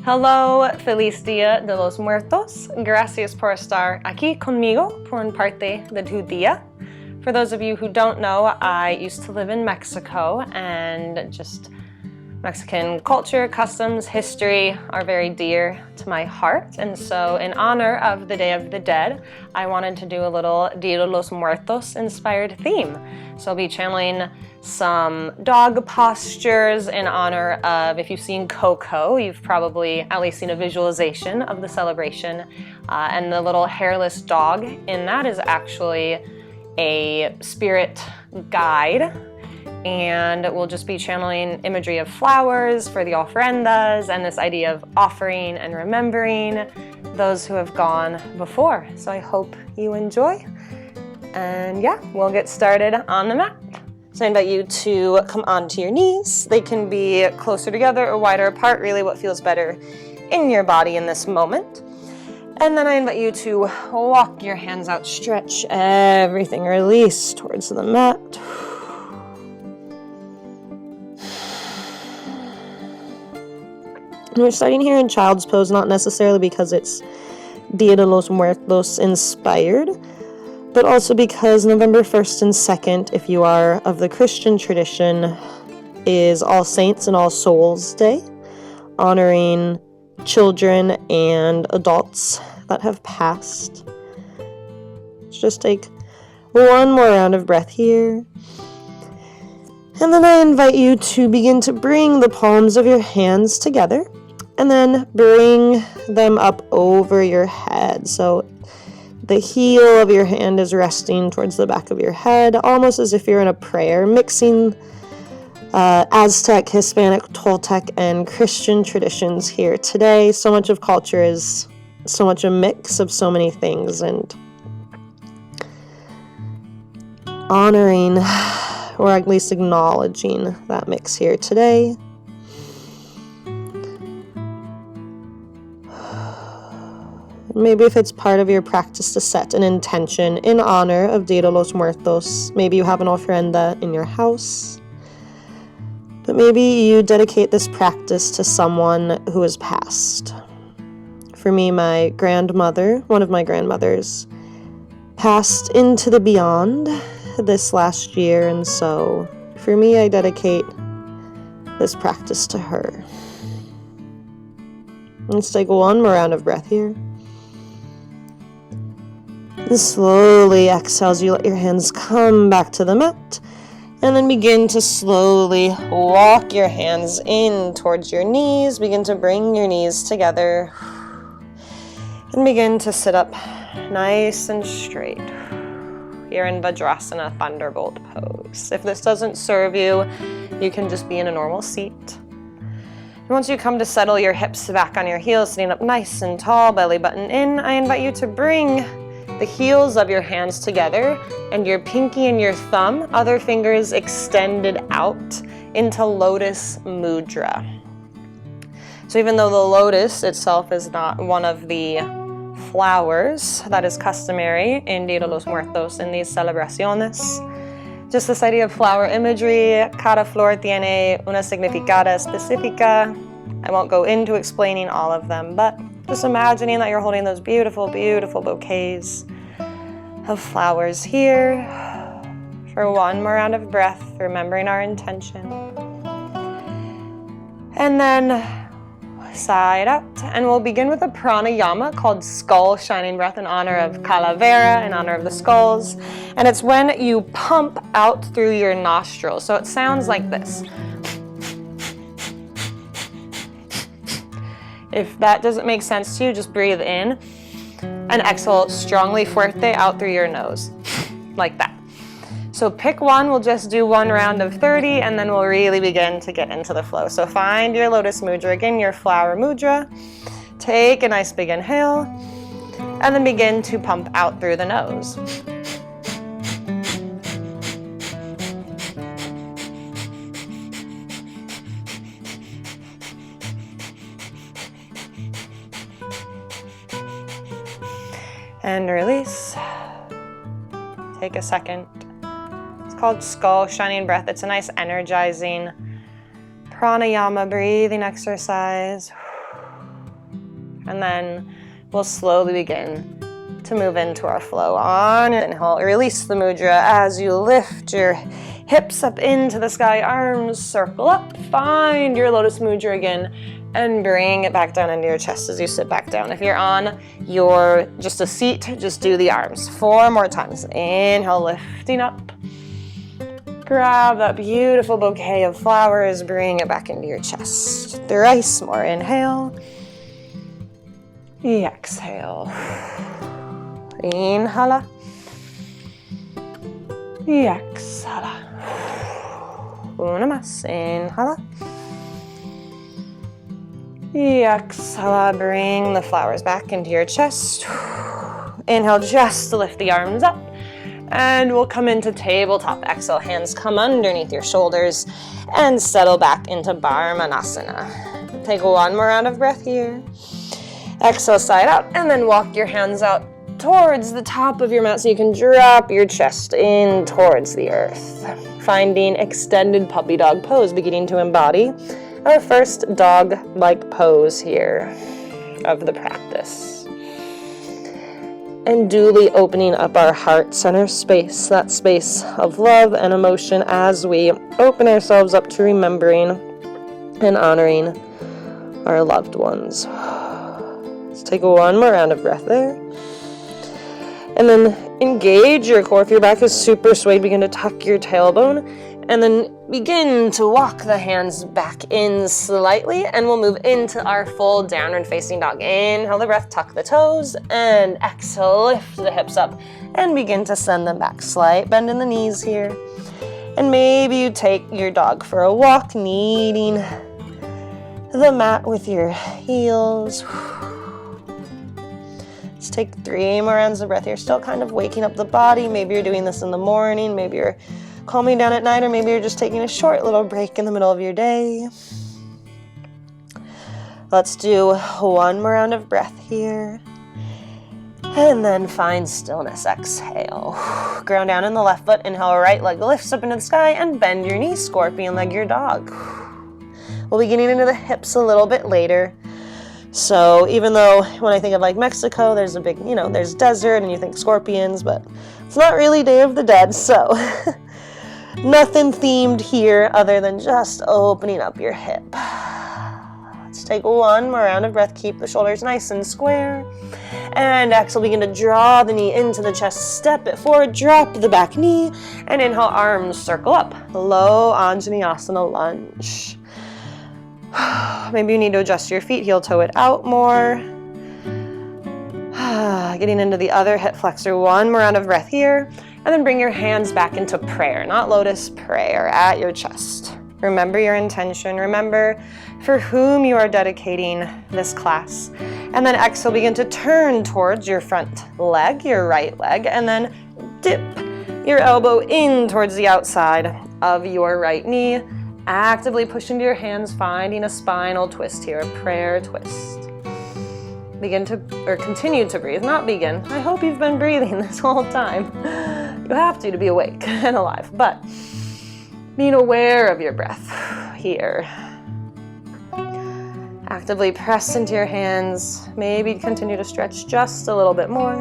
Hello, feliz Dia de los Muertos. Gracias por estar aquí conmigo por un parte de tu día. For those of you who don't know, I used to live in Mexico, and just Mexican culture, customs, history are very dear to my heart. And so in honor of the Day of the Dead, I wanted to do a little Dia de los Muertos inspired theme. So I'll be channeling some dog postures in honor of, if you've seen Coco, you've probably at least seen a visualization of the celebration. And the little hairless dog in that is actually a spirit guide. And we'll just be channeling imagery of flowers for the ofrendas and this idea of offering and remembering those who have gone before. So I hope you enjoy. And yeah, we'll get started on the mat. So I invite you to come onto your knees. They can be closer together or wider apart, really what feels better in your body in this moment. And then I invite you to walk your hands out, stretch everything, release towards the mat. And we're starting here in child's pose, not necessarily because it's Dia de los Muertos inspired, but also because November 1st and 2nd, if you are of the Christian tradition, is All Saints and All Souls Day, honoring children and adults that have passed. Let's just take one more round of breath here. And then I invite you to begin to bring the palms of your hands together and then bring them up over your head. So the heel of your hand is resting towards the back of your head, almost as if you're in a prayer, mixing Aztec, Hispanic, Toltec, and Christian traditions here today. So much of culture is so much a mix of so many things, and honoring, or at least acknowledging that mix here today. Maybe if it's part of your practice to set an intention in honor of Dia de los Muertos, maybe you have an ofrenda in your house, but maybe you dedicate this practice to someone who has passed. For me, my grandmother, one of my grandmothers, passed into the beyond this last year, and so for me, I dedicate this practice to her. Let's take one more round of breath here. And slowly exhale as you let your hands come back to the mat. And then begin to slowly walk your hands in towards your knees. Begin to bring your knees together. And begin to sit up nice and straight. You're in Vajrasana Thunderbolt pose. If this doesn't serve you, you can just be in a normal seat. And once you come to settle your hips back on your heels, sitting up nice and tall, belly button in, I invite you to bring the heels of your hands together and your pinky and your thumb, other fingers extended out into Lotus Mudra. So even though the lotus itself is not one of the flowers that is customary in Dia de los Muertos in these celebraciones, just this idea of flower imagery, cada flor tiene una significada específica. I won't go into explaining all of them, but just imagining that you're holding those beautiful, beautiful bouquets of flowers here for one more round of breath, remembering our intention. And then side out, and we'll begin with a pranayama called skull shining breath in honor of Calavera, in honor of the skulls. And it's when you pump out through your nostrils. So it sounds like this. If that doesn't make sense to you, just breathe in and exhale strongly, fuerte, out through your nose, like that. So pick one, we'll just do one round of 30, and then we'll really begin to get into the flow. So find your Lotus Mudra, again, your flower mudra. Take a nice big inhale, and then begin to pump out through the nose. And release. Take a second. It's called skull shining breath. It's a nice energizing pranayama breathing exercise. And then we'll slowly begin to move into our flow. On your inhale, release the mudra as you lift your hips up into the sky, arms circle up, find your lotus mudra again, and bring it back down into your chest as you sit back down. If you're on just a seat, just do the arms 4 more times. Inhale, lifting up. Grab that beautiful bouquet of flowers, bring it back into your chest. Thrice more. Inhale. Exhale. Inhala. Exhala. Una más. Inhala. Exhala. Bring the flowers back into your chest. Inhale just to lift the arms up. And we'll come into tabletop. Exhale, hands come underneath your shoulders and settle back into Barmanasana. Take 1 more round of breath here. Exhale, side out, and then walk your hands out towards the top of your mat so you can drop your chest in towards the earth. Finding extended puppy dog pose, beginning to embody our first dog-like pose here of the practice. And duly opening up our heart center space, that space of love and emotion as we open ourselves up to remembering and honoring our loved ones. Let's take 1 more round of breath there. And then engage your core. If your back is super swayed, begin to tuck your tailbone. And then begin to walk the hands back in slightly, and we'll move into our full downward facing dog. Inhale the breath, tuck the toes, and exhale, lift the hips up, and begin to send them back. Slight bend in the knees here. And maybe you take your dog for a walk, kneading the mat with your heels. Let's take 3 more rounds of breath here. Still kind of waking up the body. Maybe you're doing this in the morning, maybe you're calming down at night, or maybe you're just taking a short little break in the middle of your day. Let's do 1 more round of breath here. And then find stillness. Exhale. Ground down in the left foot. Inhale, right leg lifts up into the sky, and bend your knees. Scorpion leg your dog. We'll be getting into the hips a little bit later. So even though when I think of like Mexico, there's a big, there's desert and you think scorpions, but it's not really Day of the Dead, so nothing themed here other than just opening up your hip. Let's take 1 more round of breath. Keep the shoulders nice and square. And exhale, begin to draw the knee into the chest. Step it forward, drop the back knee, and inhale, arms circle up. Low Anjaneyasana lunge. Maybe you need to adjust your feet, heel toe it out more. Getting into the other hip flexor. 1 more round of breath here. And then bring your hands back into prayer, not lotus, prayer at your chest. Remember your intention. Remember for whom you are dedicating this class. And then exhale, begin to turn towards your front leg, your right leg, and then dip your elbow in towards the outside of your right knee. Actively push into your hands, finding a spinal twist here, a prayer twist. Continue to breathe, not begin. I hope you've been breathing this whole time. You have to be awake and alive, but being aware of your breath here. Actively press into your hands. Maybe continue to stretch just a little bit more.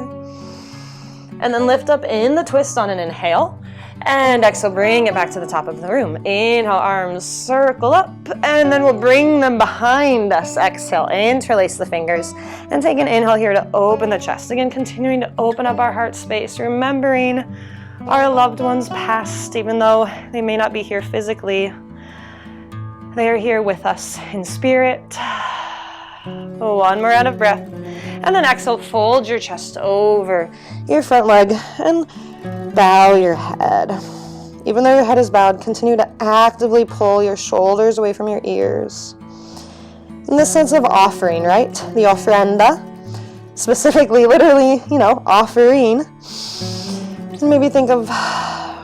And then lift up in the twist on an inhale. And exhale, bring it back to the top of the room. Inhale, arms circle up, and then we'll bring them behind us. Exhale, interlace the fingers, and take an inhale here to open the chest. Again, continuing to open up our heart space, remembering our loved ones past, even though they may not be here physically. They are here with us in spirit. 1 more round of breath. And then exhale, fold your chest over your front leg and bow your head. Even though your head is bowed, continue to actively pull your shoulders away from your ears. In this sense of offering, right? The ofrenda, specifically, literally, offering. And maybe think of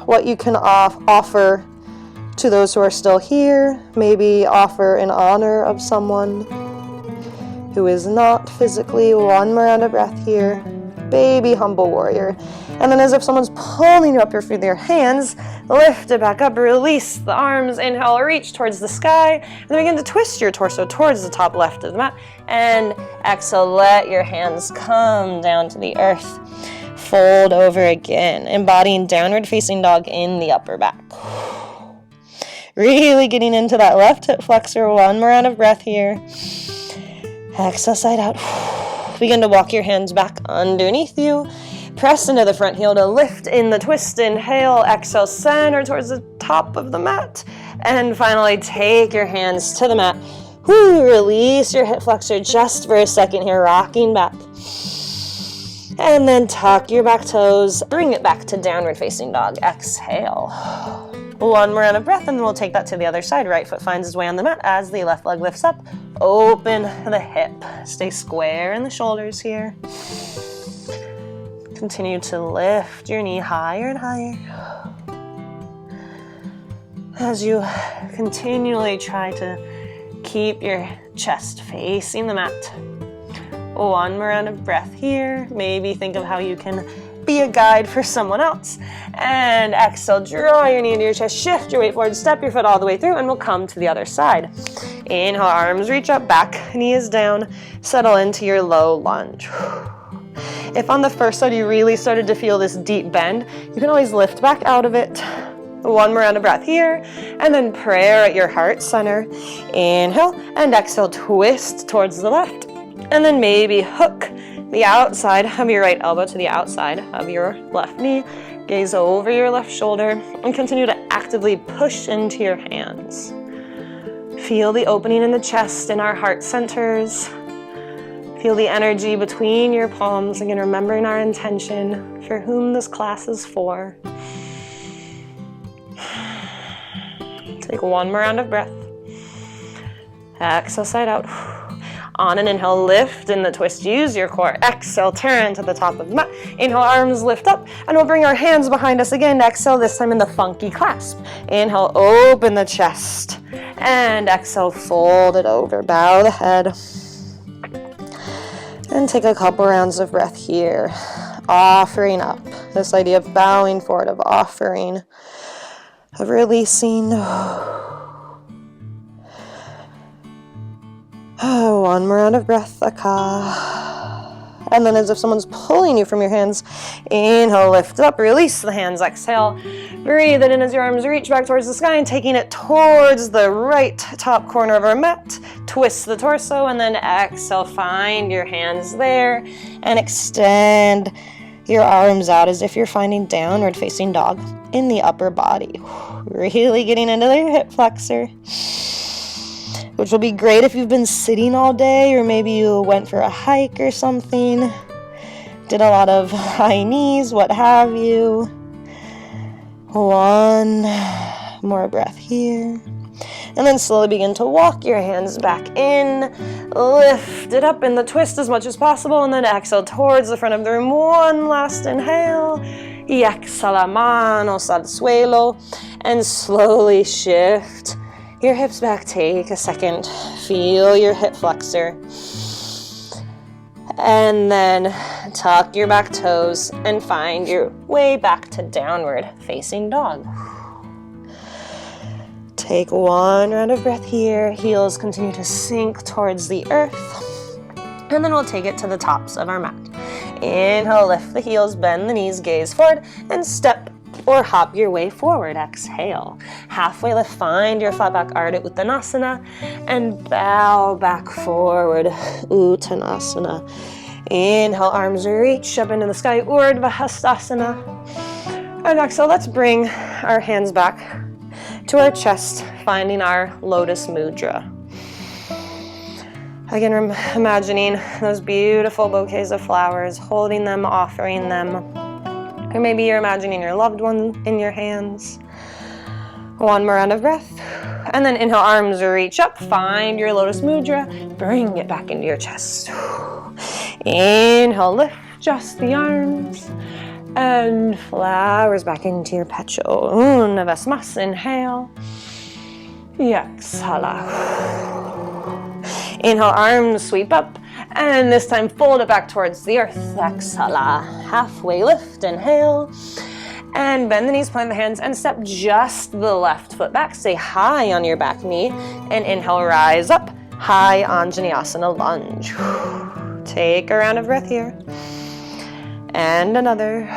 what you can offer to those who are still here. Maybe offer in honor of someone who is not physically. 1 more round of breath here. baby humble warrior. And then as if someone's pulling you up with your hands, lift it back up, release the arms, inhale, reach towards the sky, and then begin to twist your torso towards the top left of the mat, and exhale, let your hands come down to the earth. Fold over again, embodying downward facing dog in the upper back. Really getting into that left hip flexor. One more round of breath here. Exhale, side out. Begin to walk your hands back underneath you. Press into the front heel to lift in the twist. Inhale, exhale, center towards the top of the mat. And finally, take your hands to the mat. Release your hip flexor just for a second here, rocking back. And then tuck your back toes. Bring it back to downward facing dog. Exhale. One more round of breath, and then we'll take that to the other side. Right foot finds its way on the mat as the left leg lifts up. Open the hip. Stay square in the shoulders here. Continue to lift your knee higher and higher as you continually try to keep your chest facing the mat. One more round of breath here. Maybe think of how you can be a guide for someone else. And exhale, draw your knee into your chest, shift your weight forward, step your foot all the way through, and we'll come to the other side. Inhale, arms reach up, back, knee is down, settle into your low lunge. If on the first side you really started to feel this deep bend, you can always lift back out of it. One more round of breath here, and then prayer at your heart center. Inhale, and exhale, twist towards the left. And then maybe hook the outside of your right elbow to the outside of your left knee. Gaze over your left shoulder and continue to actively push into your hands. Feel the opening in the chest in our heart centers. Feel the energy between your palms. Again, remembering our intention for whom this class is for. Take one more round of breath. Exhale, side out. On an inhale, lift in the twist, use your core. Exhale, turn to the top of the mat. Inhale, arms lift up, and we'll bring our hands behind us again. Exhale, this time in the funky clasp. Inhale, open the chest. And exhale, fold it over, bow the head. And take a couple rounds of breath here. Offering up, this idea of bowing forward, of offering, of releasing. One more round of breath, and then as if someone's pulling you from your hands, inhale, lift up, release the hands, exhale, breathe it in as your arms reach back towards the sky, and taking it towards the right top corner of our mat, twist the torso, and then exhale, find your hands there, and extend your arms out as if you're finding downward facing dog in the upper body, really getting into the hip flexor, which will be great if you've been sitting all day, or maybe you went for a hike or something, did a lot of high knees, what have you. One more breath here. And then slowly begin to walk your hands back in, lift it up in the twist as much as possible, and then exhale towards the front of the room. One last inhale. Y exhala, manos al suelo, and slowly shift your hips back. Take a second, feel your hip flexor, and then tuck your back toes and find your way back to downward facing dog. Take one round of breath here, heels continue to sink towards the earth, and then we'll take it to the tops of our mat. Inhale, lift the heels, bend the knees, gaze forward, and step or hop your way forward. Exhale. Halfway lift, find your flat back Ardha Uttanasana, and bow back forward, Uttanasana. Inhale, arms reach up into the sky, Urdhva Hastasana. And exhale, let's bring our hands back to our chest, finding our Lotus Mudra. Again, imagining those beautiful bouquets of flowers, holding them, offering them. Or maybe you're imagining your loved one in your hands. One more round of breath. And then inhale, arms reach up, find your Lotus Mudra, bring it back into your chest. Inhale, lift just the arms, and flowers back into your pecho. Navasmas, inhale. Exhala. Inhale, arms sweep up, And this time, fold it back towards the earth. Exhale, halfway lift, inhale. And bend the knees, plant the hands, and step just the left foot back. Stay high on your back knee. And inhale, rise up. High Anjaneyasana lunge. Take a round of breath here. And another.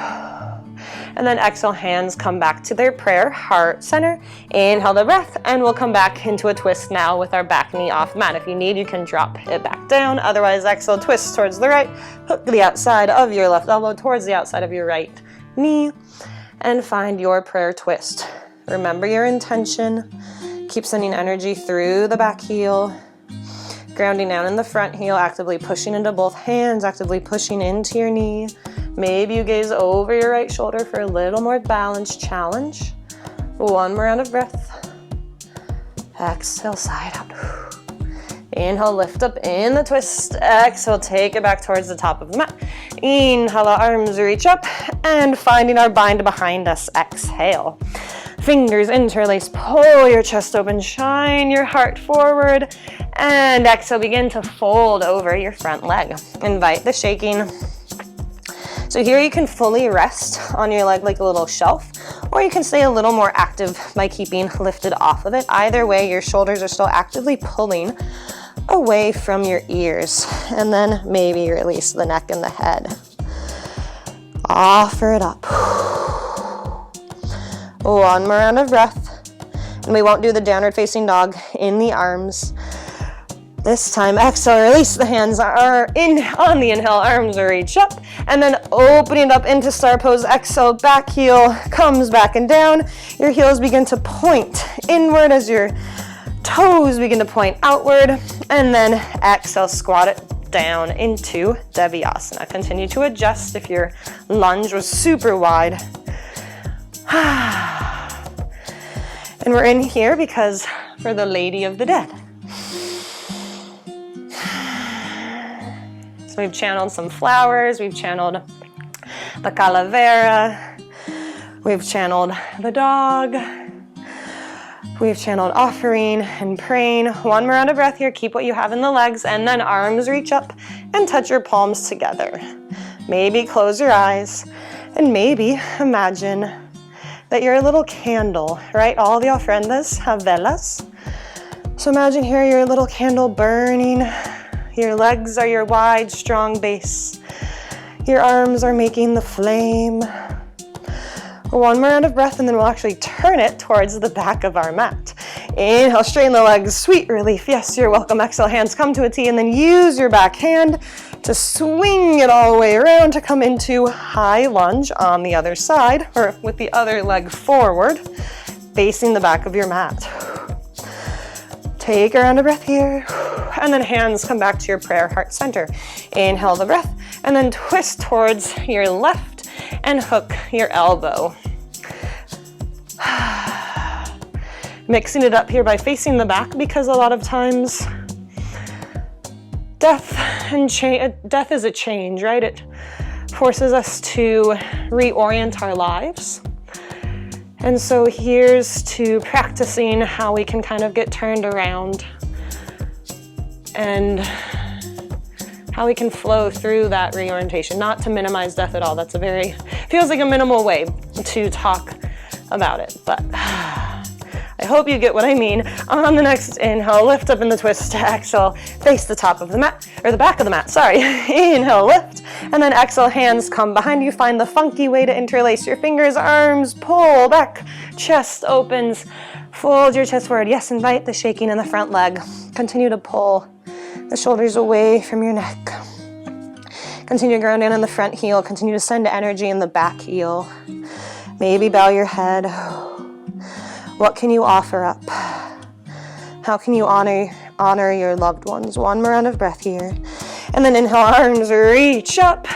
And then exhale, hands come back to their prayer, heart center. Inhale the breath, and we'll come back into a twist now with our back knee off the mat. If you need, you can drop it back down. Otherwise, exhale, twist towards the right. Hook the outside of your left elbow towards the outside of your right knee. And find your prayer twist. Remember your intention. Keep sending energy through the back heel. Grounding down in the front heel, actively pushing into both hands, actively pushing into your knee. Maybe you gaze over your right shoulder for a little more balanced challenge. One more round of breath. Exhale, side out. Inhale, lift up in the twist. Exhale, take it back towards the top of the mat. Inhale, arms reach up, and finding our bind behind us. Exhale. Fingers interlace, pull your chest open, shine your heart forward, and exhale, begin to fold over your front leg. Invite the shaking. So here you can fully rest on your leg like a little shelf, or you can stay a little more active by keeping lifted off of it. Either way, your shoulders are still actively pulling away from your ears, and then maybe release the neck and the head. Offer it up. One more round of breath, and we won't do the downward facing dog in the arms. This time, exhale, release the hands are in on the inhale, arms reach up, and then opening it up into star pose. Exhale, back heel comes back and down. Your heels begin to point inward as your toes begin to point outward, and then exhale, squat it down into Devyasana. Continue to adjust if your lunge was super wide. And we're in here because for the Lady of the Dead. So we've channeled some flowers, we've channeled the calavera, we've channeled the dog, we've channeled offering and praying. One more round of breath here, keep what you have in the legs, and then arms reach up and touch your palms together. Maybe close your eyes, and maybe imagine that you're a little candle, right? All the ofrendas have velas. So imagine here you're a little candle burning. Your legs are your wide, strong base. Your arms are making the flame. One more round of breath, and then we'll actually turn it towards the back of our mat. Inhale, straighten the legs, sweet relief. Yes, you're welcome. Exhale, hands come to a T, and then use your back hand to swing it all the way around to come into high lunge on the other side, or with the other leg forward, facing the back of your mat. Take a round of breath here, and then hands come back to your prayer heart center. Inhale the breath, and then twist towards your left and hook your elbow. Mixing it up here by facing the back, because a lot of times death is a change, right? It forces us to reorient our lives. And so here's to practicing how we can kind of get turned around and how we can flow through that reorientation. Not to minimize death at all. That's feels like a minimal way to talk about it, but I hope you get what I mean. On the next inhale, lift up in the twist. Exhale, face the top of the mat, or the back of the mat, sorry. Inhale, lift, and then exhale, hands come behind you. Find the funky way to interlace your fingers, arms, pull back, chest opens, fold your chest forward. Yes, invite the shaking in the front leg. Continue to pull the shoulders away from your neck. Continue to ground in on the front heel. Continue to send energy in the back heel. Maybe bow your head. What can you offer up? How can you honor your loved ones? One more round of breath here. And then inhale, arms reach up.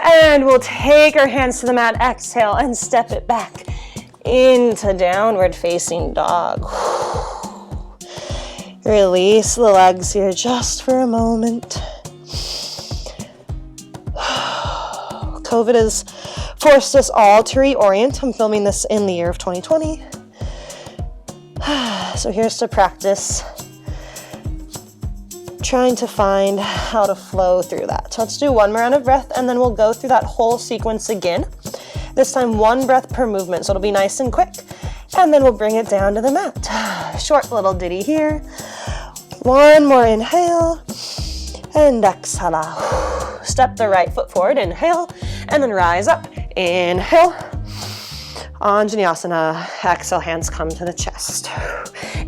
And we'll take our hands to the mat. Exhale and step it back into downward facing dog. Release the legs here just for a moment. COVID has forced us all to reorient. I'm filming this in the year of 2020. So here's to practice trying to find how to flow through that. So let's do one more round of breath, and then we'll go through that whole sequence again. This time, one breath per movement, so it'll be nice and quick. And then we'll bring it down to the mat. Short little ditty here. One more inhale, and exhale. Step the right foot forward, inhale, and then rise up. Inhale, Anjaneyasana. Exhale, hands come to the chest.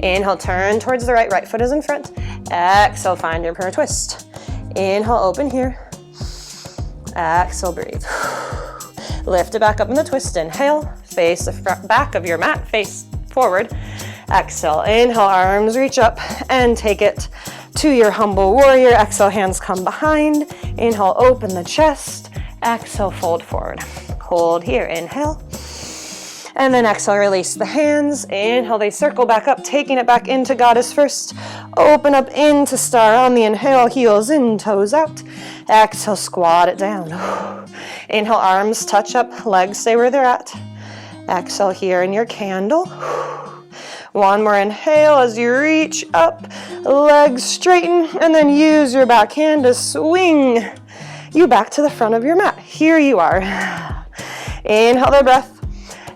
Inhale, turn towards the right, right foot is in front. Exhale, find your prayer twist. Inhale, open here. Exhale, breathe. Lift it back up in the twist. Inhale, face the back of your mat, face forward. Exhale, inhale, arms reach up and take it to your humble warrior. Exhale, hands come behind. Inhale, open the chest. Exhale, fold forward. Hold here, inhale. And then exhale, release the hands. Inhale, they circle back up, taking it back into goddess first. Open up into star on the inhale, heels in, toes out. Exhale, squat it down. Inhale, arms touch up, legs stay where they're at. Exhale here in your candle. One more inhale as you reach up, legs straighten, and then use your back hand to swing you back to the front of your mat. Here you are. Inhale the breath.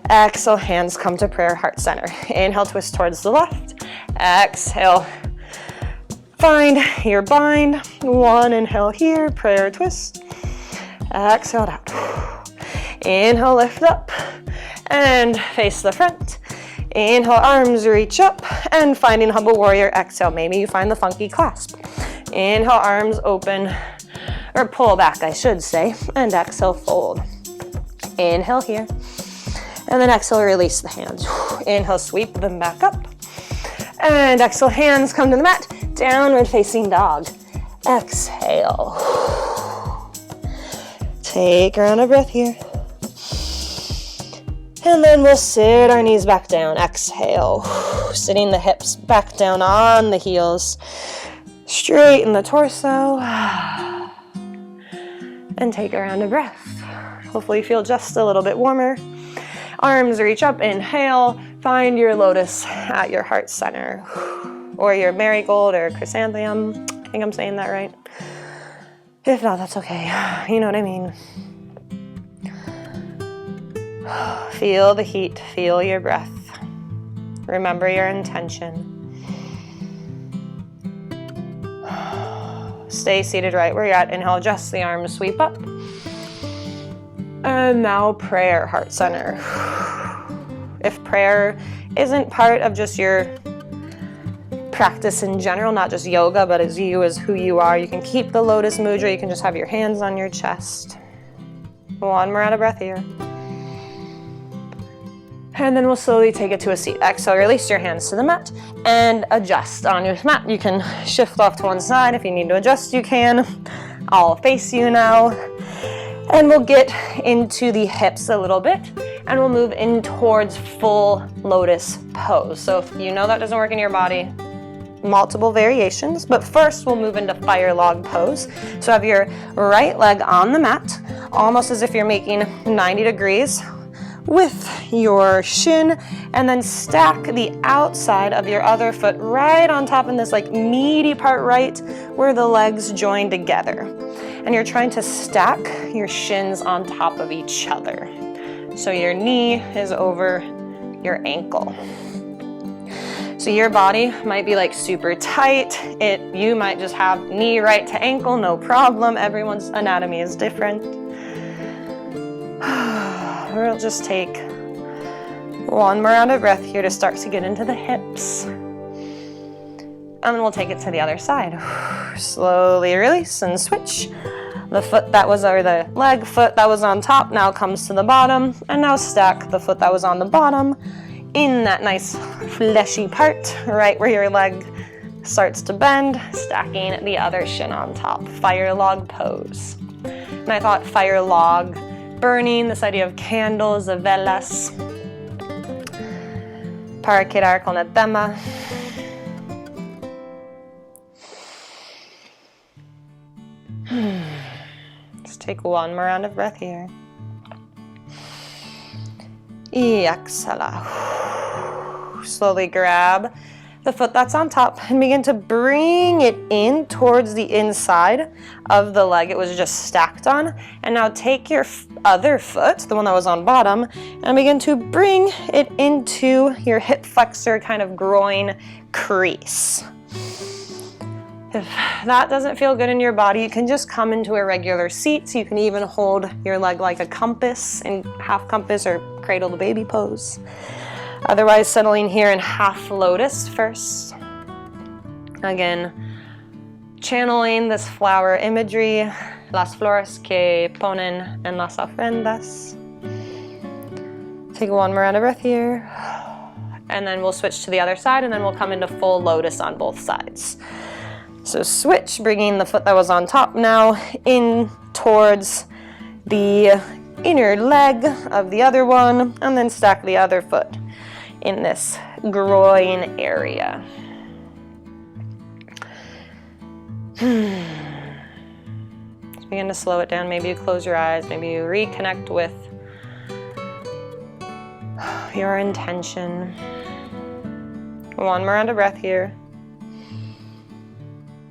Exhale, hands come to prayer, heart center. Inhale, twist towards the left. Exhale, find your bind. One inhale here, prayer twist. Exhale out. Inhale, lift up and face the front. Inhale, arms reach up and finding humble warrior. Exhale, maybe you find the funky clasp. Inhale, arms open, or pull back, I should say, and exhale, fold. Inhale here. And then exhale, release the hands. Inhale, sweep them back up. And exhale, hands come to the mat. Downward facing dog. Exhale. Take a round of breath here. And then we'll sit our knees back down. Exhale. Sitting the hips back down on the heels. Straighten the torso. And take a round of breath. Hopefully you feel just a little bit warmer. Arms reach up, inhale, find your lotus at your heart center. Or your marigold or chrysanthemum. I think I'm saying that right. If not, that's okay. You know what I mean. Feel the heat, feel your breath. Remember your intention. Stay seated right where you're at. Inhale, adjust the arms, sweep up. And now prayer, heart center. If prayer isn't part of just your practice in general, not just yoga, but as you, as who you are, you can keep the lotus mudra, you can just have your hands on your chest. One more out of breath here. And then we'll slowly take it to a seat. Exhale, release your hands to the mat and adjust on your mat. You can shift off to one side. If you need to adjust, you can. I'll face you now. And we'll get into the hips a little bit, and we'll move in towards full lotus pose. So if you know that doesn't work in your body, multiple variations, but first we'll move into fire log pose. So have your right leg on the mat, almost as if you're making 90 degrees with your shin, and then stack the outside of your other foot right on top in this like meaty part right where the legs join together. And you're trying to stack your shins on top of each other. So your knee is over your ankle. So your body might be like super tight. You might just have knee right to ankle, no problem. Everyone's anatomy is different. We'll just take one more round of breath here to start to get into the hips. And then we'll take it to the other side. Slowly release and switch. The foot that was, or the leg foot that was on top now comes to the bottom. And now stack the foot that was on the bottom in that nice fleshy part, right where your leg starts to bend, stacking the other shin on top. Fire log pose. And I thought fire log, burning, this idea of candles, of velas, para quedar con el tema. Let's take one more round of breath here. Y exhala. Slowly grab the foot that's on top and begin to bring it in towards the inside of the leg it was just stacked on. And now take your other foot, the one that was on bottom, and begin to bring it into your hip flexor kind of groin crease. If that doesn't feel good in your body, you can just come into a regular seat. So you can even hold your leg like a compass in half compass or cradle the baby pose. Otherwise, settling here in half lotus first. Again, channeling this flower imagery, las flores que ponen en las ofrendas. Take one more round of breath here. And then we'll switch to the other side, and then we'll come into full lotus on both sides. So switch, bringing the foot that was on top now in towards the inner leg of the other one, and then stack the other foot in this groin area. Just begin to slow it down. Maybe you close your eyes. Maybe you reconnect with your intention. One more round of breath here.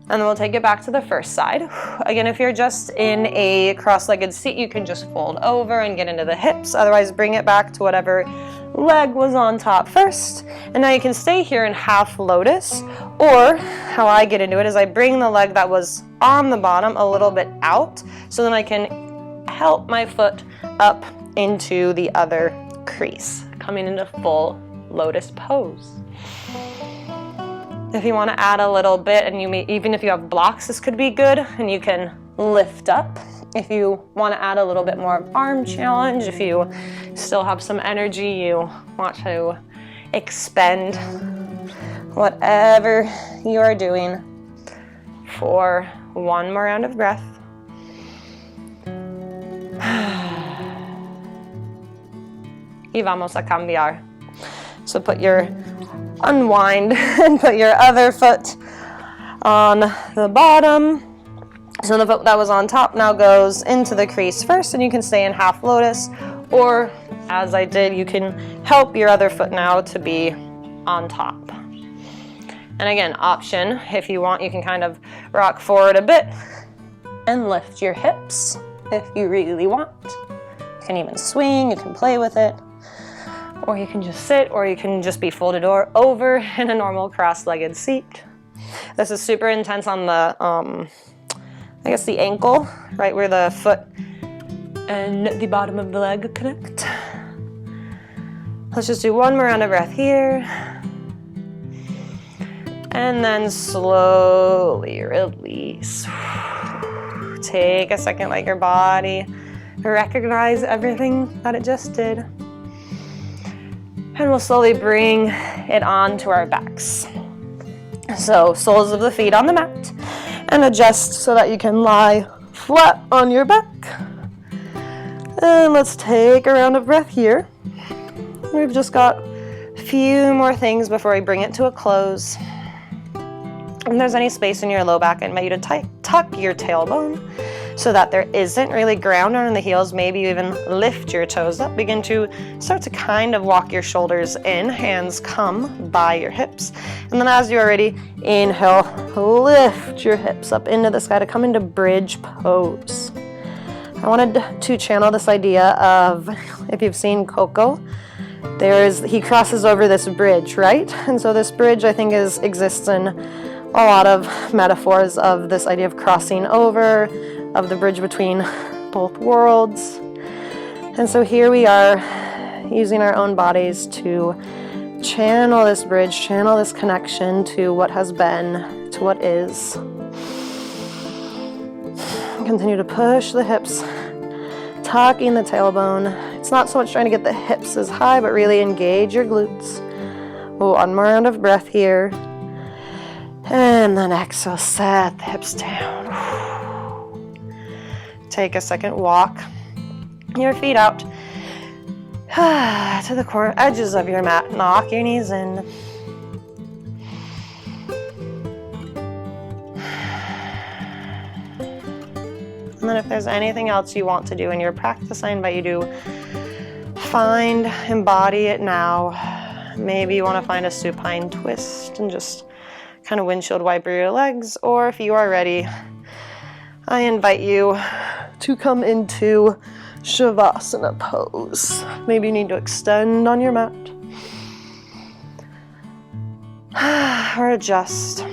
And then we'll take it back to the first side. Again, if you're just in a cross-legged seat, you can just fold over and get into the hips. Otherwise, bring it back to whatever leg was on top first. And now you can stay here in half lotus, or how I get into it is I bring the leg that was on the bottom a little bit out, so then I can help my foot up into the other crease, coming into full lotus pose. If you want to add a little bit, and even if you have blocks, this could be good, and you can lift up. If you want to add a little bit more of arm challenge, if you still have some energy, you want to expend whatever you are doing for one more round of breath. Y vamos a cambiar. So unwind and put your other foot on the bottom. So the foot that was on top now goes into the crease first, and you can stay in half lotus, or as I did, you can help your other foot now to be on top. And again, option, if you want, you can kind of rock forward a bit and lift your hips if you really want. You can even swing, you can play with it. Or you can just sit, or you can just be folded over in a normal cross-legged seat. This is super intense on the, I guess the ankle, right where the foot and the bottom of the leg connect. Let's just do one more round of breath here. And then slowly release. Take a second, let your body recognize everything that it just did. And we'll slowly bring it onto our backs. So soles of the feet on the mat, and adjust so that you can lie flat on your back. And let's take a round of breath here. We've just got a few more things before we bring it to a close. If there's any space in your low back, I invite you to tuck your tailbone so that there isn't really ground under the heels. Maybe you even lift your toes up. Begin to start to kind of walk your shoulders in. Hands come by your hips. And then as you are ready, inhale, lift your hips up into the sky to come into bridge pose. I wanted to channel this idea of, if you've seen Coco, he crosses over this bridge, right? And so this bridge, I think, exists in a lot of metaphors of this idea of crossing over, of the bridge between both worlds. And so here we are using our own bodies to channel this bridge, channel this connection to what has been, to what is. Continue to push the hips, tucking the tailbone. It's not so much trying to get the hips as high, but really engage your glutes. One more round of breath here. And then exhale, set the hips down. Take a second, walk your feet out to the corner edges of your mat. Knock your knees in. And then if there's anything else you want to do in your practice, I invite you to embody it now. Maybe you want to find a supine twist and just kind of windshield wiper your legs, or if you are ready, I invite you to come into Shavasana pose. Maybe you need to extend on your mat or adjust.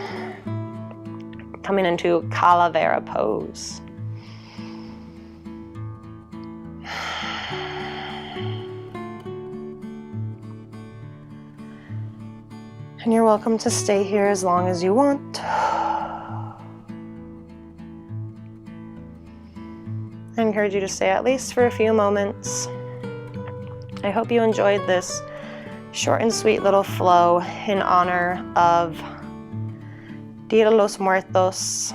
Coming into Calavera pose. And you're welcome to stay here as long as you want. I encourage you to stay at least for a few moments. I hope you enjoyed this short and sweet little flow in honor of Dia de los Muertos.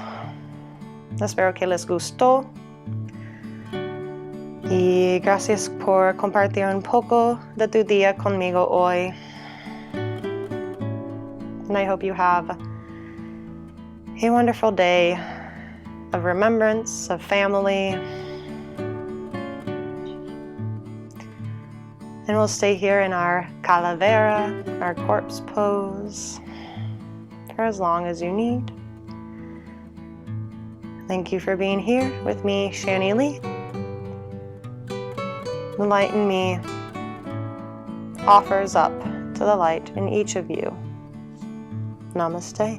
Espero que les gustó. Y gracias por compartir un poco de tu día conmigo hoy. And I hope you have a wonderful day of remembrance, of family. And we'll stay here in our calavera, our corpse pose, for as long as you need. Thank you for being here with me, Shanny Leigh. The light in me offers up to the light in each of you. Namaste.